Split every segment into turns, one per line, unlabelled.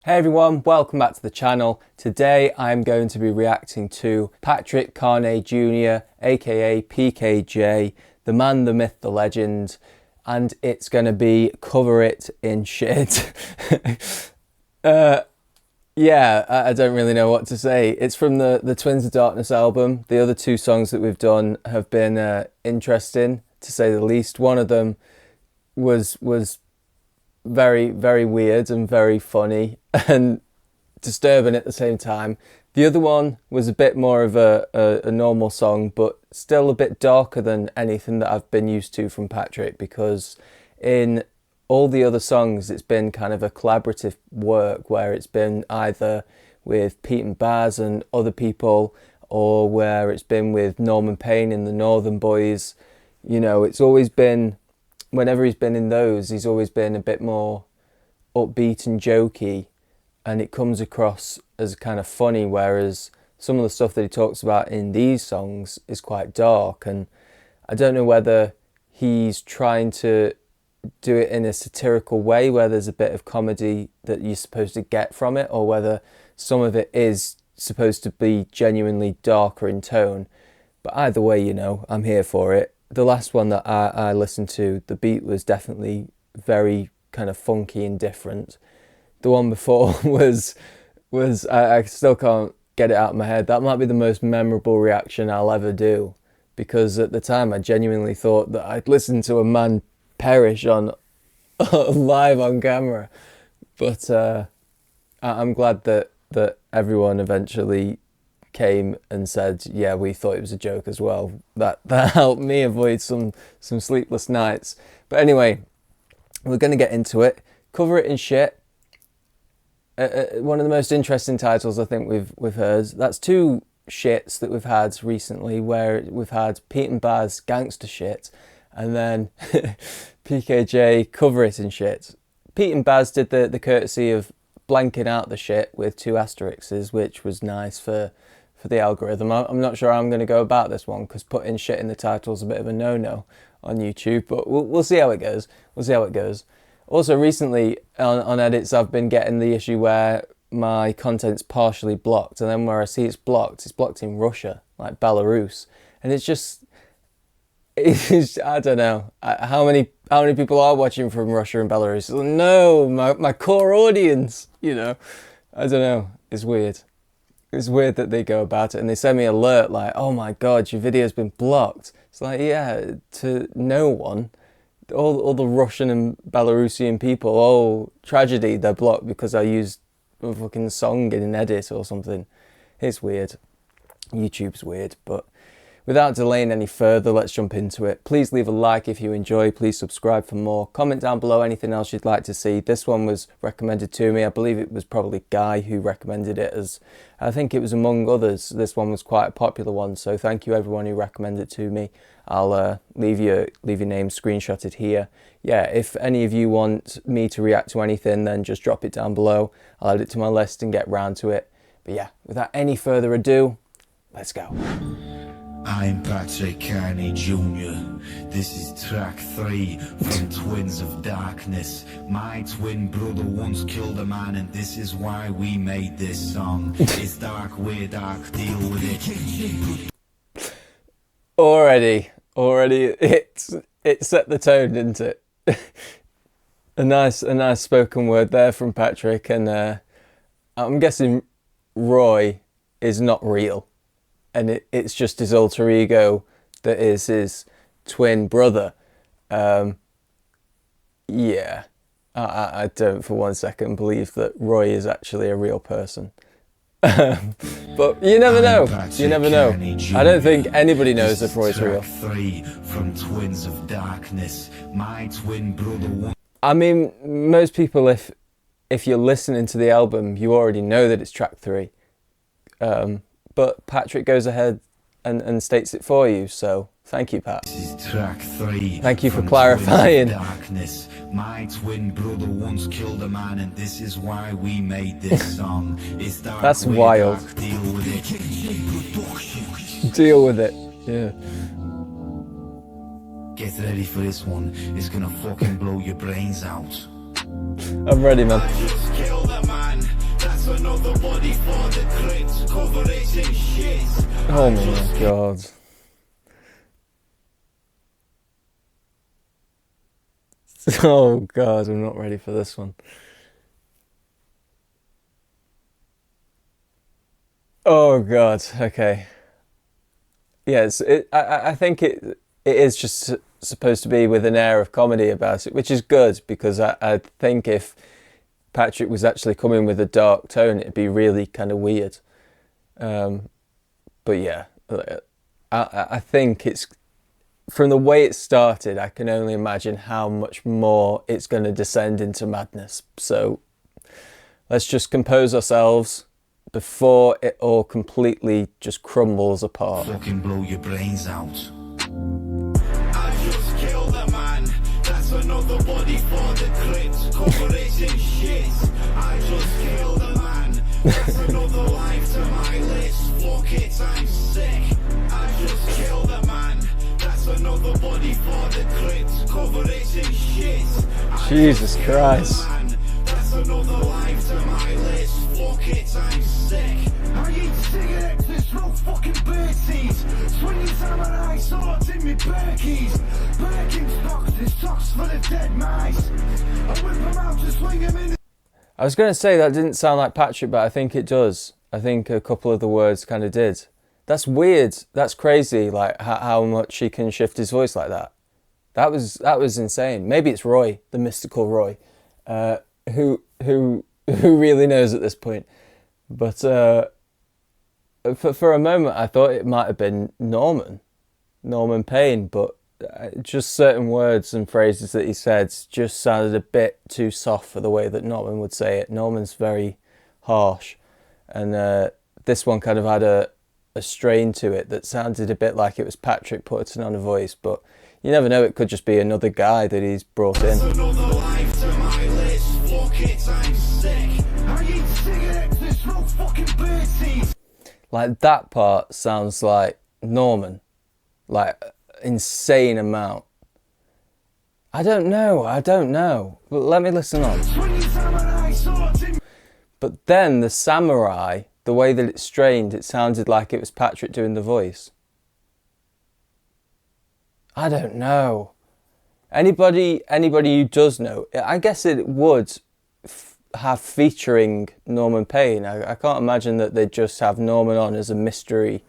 Hey everyone, welcome back to the channel. Today I'm going to be reacting to Patrick Carney Jr, aka PKJ, the man, the myth, the legend, and it's going to be Cover It in Shit. Yeah, I don't really know what to say. It's from the Twins of Darkness album. The other two songs that we've done have been interesting, to say the least. One of them was very, very weird and very funny and disturbing at the same time. The other one was a bit more of a normal song, but still a bit darker than anything that I've been used to from Patrick, because in all the other songs it's been kind of a collaborative work where it's been either with Pete and Baz and other people, or where it's been with Norman Payne and the Northern Boys. You know, it's always been, whenever he's been in those, he's always been a bit more upbeat and jokey, and it comes across as kind of funny, whereas some of the stuff that he talks about in these songs is quite dark. And I don't know whether he's trying to do it in a satirical way where there's a bit of comedy that you're supposed to get from it, or whether some of it is supposed to be genuinely darker in tone. But either way, you know, I'm here for it. The last one that I listened to, the beat was definitely very kind of funky and different. The one before was I still can't get it out of my head. That might be the most memorable reaction I'll ever do, because at the time I genuinely thought that I'd listened to a man perish on live on camera. But I'm glad that everyone eventually came and said, yeah, we thought it was a joke as well. That helped me avoid some sleepless nights. But anyway, we're going to get into it. Cover It in Shit. One of the most interesting titles I think we've heard. That's two shits that we've had recently, where we've had Pete and Baz Gangster Shit, and then PKJ Cover It in Shit. Pete and Baz did the courtesy of blanking out the shit with two asterisks, which was nice for the algorithm. I'm not sure how I'm going to go about this one, because putting shit in the title is a bit of a no-no on YouTube, but we'll see how it goes. We'll see how it goes. Also, recently on edits, I've been getting the issue where my content's partially blocked, and then where I see it's blocked in Russia, like Belarus, and it's I don't know how many people are watching from Russia and Belarus. No, my core audience, you know. I don't know. It's weird. It's weird that they go about it and they send me an alert like, oh my God, your video's been blocked. It's like, yeah, to no one. All the Russian and Belarusian people, oh, tragedy, they're blocked because I used a fucking song in an edit or something. It's weird. YouTube's weird, but without delaying any further, let's jump into it. Please leave a like if you enjoy. Please subscribe for more. Comment down below anything else you'd like to see. This one was recommended to me. I believe it was probably Guy who recommended it, as I think it was among others. This one was quite a popular one, so thank you everyone who recommended it to me. I'll leave your name screenshotted here. Yeah, if any of you want me to react to anything, then just drop it down below. I'll add it to my list and get round to it. But yeah, without any further ado, let's go.
I'm Patrick Carney Jr. This is track 3 from Twins of Darkness. My twin brother once killed a man, and this is why we made this song. It's dark, we're dark, deal with it.
Already it set the tone, didn't it? a nice spoken word there from Patrick, and I'm guessing Roy is not real. And it's just his alter ego that is his twin brother. Yeah, I don't for one second believe that Roy is actually a real person. But you never know. You never know. I don't think anybody knows if Roy's real.
3 from Twins of Darkness. My twin brother.
I mean, most people, if you're listening to the album, you already know that it's track 3. But Patrick goes ahead and states it for you, so thank you, Pat.
This is track 3.
Thank you for clarifying.
Darkness. My twin brother once killed a man, and this is why we made this song. It's dark,
that's wild.
Dark, deal with it.
Deal with it. Yeah.
Get ready for this one. It's gonna fucking blow your brains out.
I'm ready, man.
I just killed a man.
Oh my god. Oh god, I'm not ready for this one. Oh god, okay. Yes, I think it is just supposed to be with an air of comedy about it, which is good because I think if Patrick was actually coming with a dark tone, it'd be really kind of weird. But yeah, I think it's from the way it started, I can only imagine how much more it's going to descend into madness. So let's just compose ourselves before it all completely just crumbles apart.
Fucking blow your brains out. I just killed a man. That's another body for the clips. Cover it in shit. I just killed a man. That's another life to my list. Fuck it, I'm sick. I just killed a man. That's another body for the clips. Cover it in shit.
Jesus Christ.
That's another life to my list. Fuck it, I'm sick. I eat cigarettes and smoke fucking birdseeds. Swinging samurai swords in me Berkeys. Birkenstocks and socks full of dead mice. I whip them out to swing them in.
I was going to say that didn't sound like Patrick, but I think it does. I think a couple of the words kind of did. That's weird. That's crazy. Like how much he can shift his voice like that. That was insane. Maybe it's Roy, the mystical Roy, who really knows at this point. But for a moment, I thought it might have been Norman Payne, but just certain words and phrases that he said just sounded a bit too soft for the way that Norman would say it. Norman's very harsh, and this one kind of had a strain to it that sounded a bit like it was Patrick putting on a voice, but you never know, it could just be another guy that he's brought in. Like that part sounds like Norman, like insane amount. I don't know. But let me listen on. But then the samurai, the way that it strained, it sounded like it was Patrick doing the voice. I don't know. Anybody who does know, I guess it would have featuring Norman Payne. I can't imagine that they'd just have Norman on as a mystery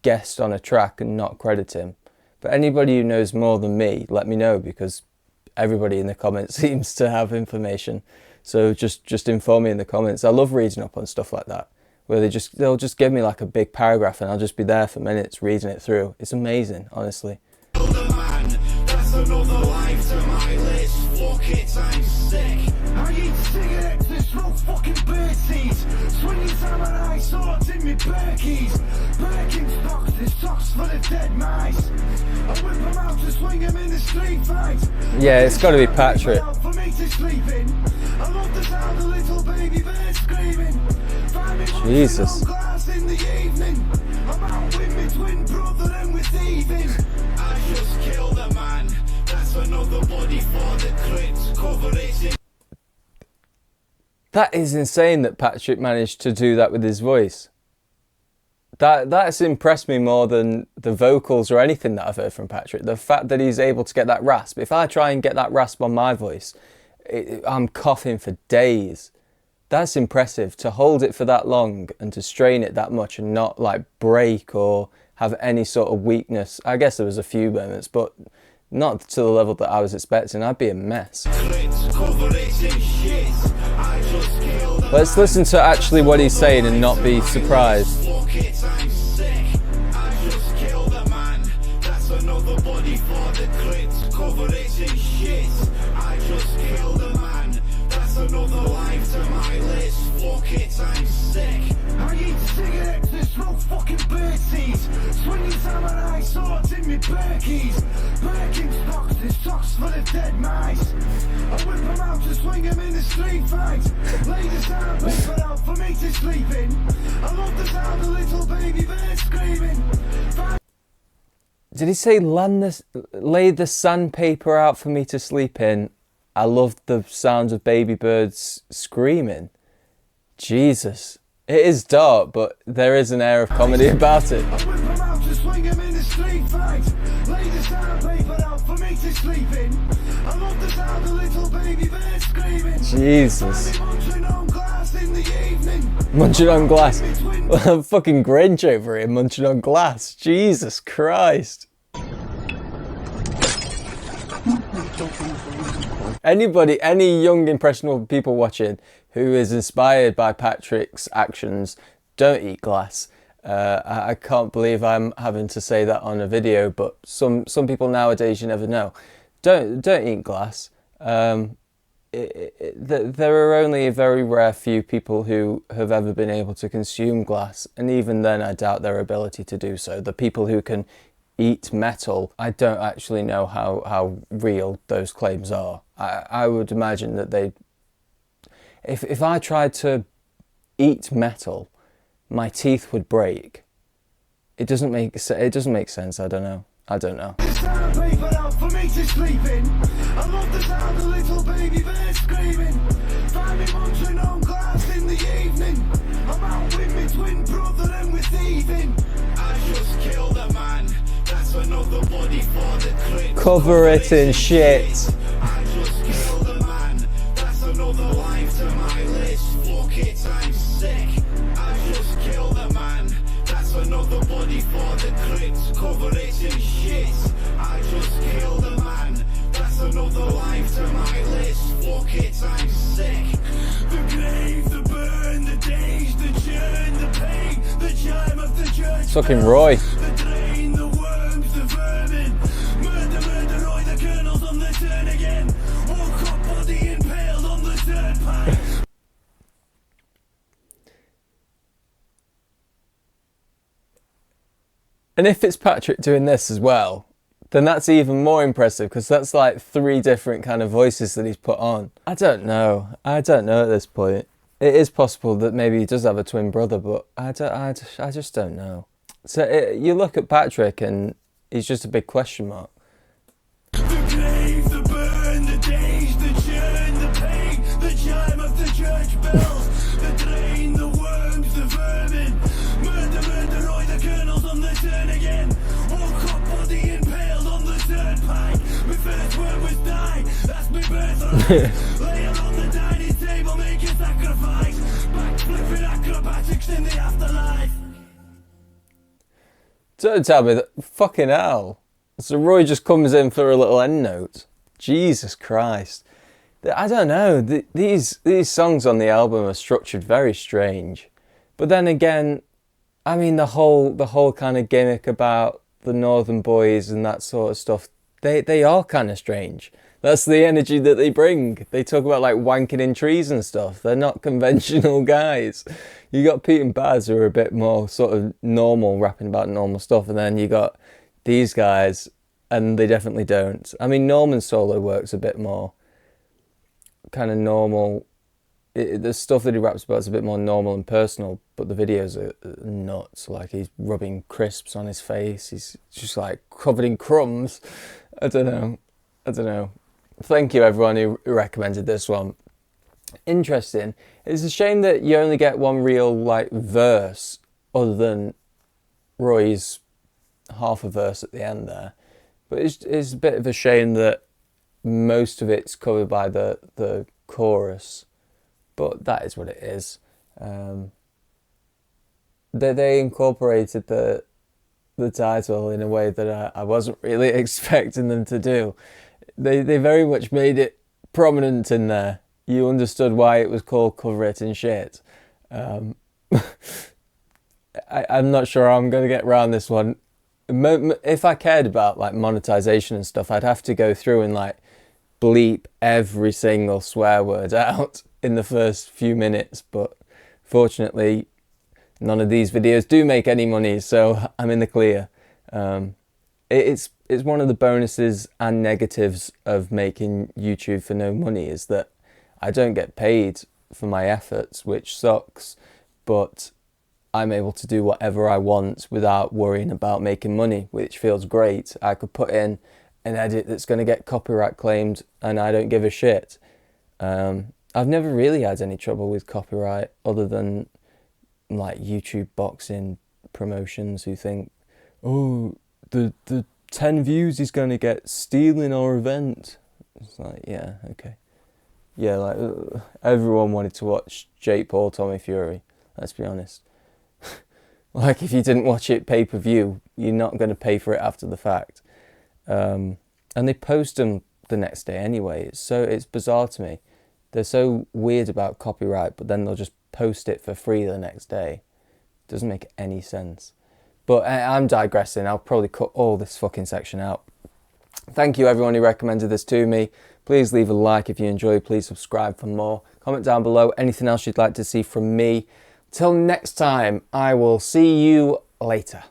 guest on a track and not credit him. But anybody who knows more than me, let me know, because everybody in the comments seems to have information. So just inform me in the comments. I love reading up on stuff like that, where they'll just give me like a big paragraph and I'll just be there for minutes reading it through. It's amazing, honestly. That's another life to my list. Fuck it, I'm sick. I eat cigarettes and smoke fucking birdseeds. Swinging samurai swords in me Berkeys. Birkenstocks and socks full of dead mice. I whip them out to swing them in the street fight. Yeah, it's got to be Patrick. For me to sleep in. I love the sound of little baby birds screaming. Jesus. In the evening. I'm out with my twin brother and we're thieving. I just killed a man. That's another body for the clips. Cover it in. That is insane that Patrick managed to do that with his voice. That's impressed me more than the vocals or anything that I've heard from Patrick. The fact that he's able to get that rasp. If I try and get that rasp on my voice, I'm coughing for days. That's impressive, to hold it for that long and to strain it that much and not like break or have any sort of weakness. I guess there was a few moments, but not to the level that I was expecting. I'd be a mess. Let's listen to actually what he's saying and not be surprised. Another life to my list. Fuck it, I'm sick. I eat cigarettes and smoke fucking birdseeds. Swinging samurai swords in me Berkeys. Birkenstocks and socks full of dead mice. I whip them out to swing them in the street fight. Lay the sandpaper out for me to sleep in. I love the sound of little baby birds screaming. Did he say lay the sandpaper out for me to sleep in? I loved the sounds of baby birds screaming. Jesus. It is dark, but there is an air of comedy about it.
I whip 'em out to swing 'em in the street fight. Lay the sandpaper out for me to sleep in. I love the sound of little baby birds screaming.
Jesus.
Find me munching on glass in the evening.
Munching on glass. Well, fucking Grinch over here munching on glass. Jesus Christ. Anybody, any young impressionable people watching who is inspired by Patrick's actions, don't eat glass. I can't believe I'm having to say that on a video, but some people nowadays, you never know. Don't eat glass. There are only a very rare few people who have ever been able to consume glass, and even then I doubt their ability to do so. The people who can eat metal, I don't actually know how real those claims are. I would imagine that they, if I tried to eat metal, my teeth would break. It doesn't make sense. I don't know.
The sandpaper out for me to sleep in. I love the sound of little baby birds screaming. Find me munching on glass in the evening. I'm out with my twin brother and we're thieving. I just killed a man. That's another body for the clip.
Cover it in shit.
I just killed a man. That's another life to my list. Fuck it, I'm sick. I just killed a man. That's another body for the clips. Cover it in shit. I just killed a man. That's another life to my list. Fuck it, I'm sick. The grave, the burn, the days, the churn, the pain, the chime of the church.
Fucking Roy.
The drain, the worms, the vermin. Murder, Roy, the colonel's on the turn again. Woke up, body impaled on the turnpike.
And if it's Patrick doing this as well, then that's even more impressive, because that's like 3 different kind of voices that he's put on. I don't know at this point. It is possible that maybe he does have a twin brother, but I just don't know. So you look at Patrick and he's just a big question mark.
The grave, the burn, the days, the churn, the pain, the chime of the church bells, the drain, the worms, the vermin. Murder, Roy, the colonel's on the turn again. Woke up, body impaled on the turnpike. My first word was die, that's my birthright. Lay her on the dining table, make a sacrifice. Backflipping acrobatics in the afterlife.
Don't tell me that. Fucking hell. So Roy just comes in for a little end note. Jesus Christ. I don't know. These songs on the album are structured very strange. But then again, I mean, the whole kind of gimmick about the Northern boys and that sort of stuff, they are kind of strange. That's the energy that they bring. They talk about like wanking in trees and stuff. They're not conventional guys. You got Pete and Baz who are a bit more sort of normal, rapping about normal stuff, and then you got these guys, and they definitely don't. I mean, Norman's solo works a bit more kind of normal. The stuff that he raps about is a bit more normal and personal, but the videos are nuts. Like, he's rubbing crisps on his face. He's just like covered in crumbs. I don't know. Thank you everyone who recommended this one. Interesting. It's a shame that you only get one real like verse other than Roy's half a verse at the end there. But it's a bit of a shame that most of it's covered by the chorus. But that is what it is. They incorporated the title in a way that I wasn't really expecting them to do. They very much made it prominent in there. You understood why it was called Cover It in Shit. I'm not sure how I'm going to get around this one. If I cared about like monetization and stuff, I'd have to go through and like bleep every single swear word out in the first few minutes. But fortunately, none of these videos do make any money, so I'm in the clear. It's one of the bonuses and negatives of making YouTube for no money, is that I don't get paid for my efforts, which sucks, but I'm able to do whatever I want without worrying about making money, which feels great. I could put in an edit that's going to get copyright claimed and I don't give a shit. I've never really had any trouble with copyright other than like YouTube boxing promotions who think, oh, the 10 views he's going to get stealing our event. It's like, yeah, okay. Yeah, like, everyone wanted to watch Jake Paul, Tommy Fury, let's be honest. Like, if you didn't watch it pay-per-view, you're not going to pay for it after the fact. And they post them the next day anyway. It's bizarre to me. They're so weird about copyright, but then they'll just post it for free the next day. Doesn't make any sense. But I'm digressing. I'll probably cut all this fucking section out. Thank you everyone who recommended this to me. Please leave a like if you enjoyed. Please subscribe for more. Comment down below anything else you'd like to see from me. Till next time, I will see you later.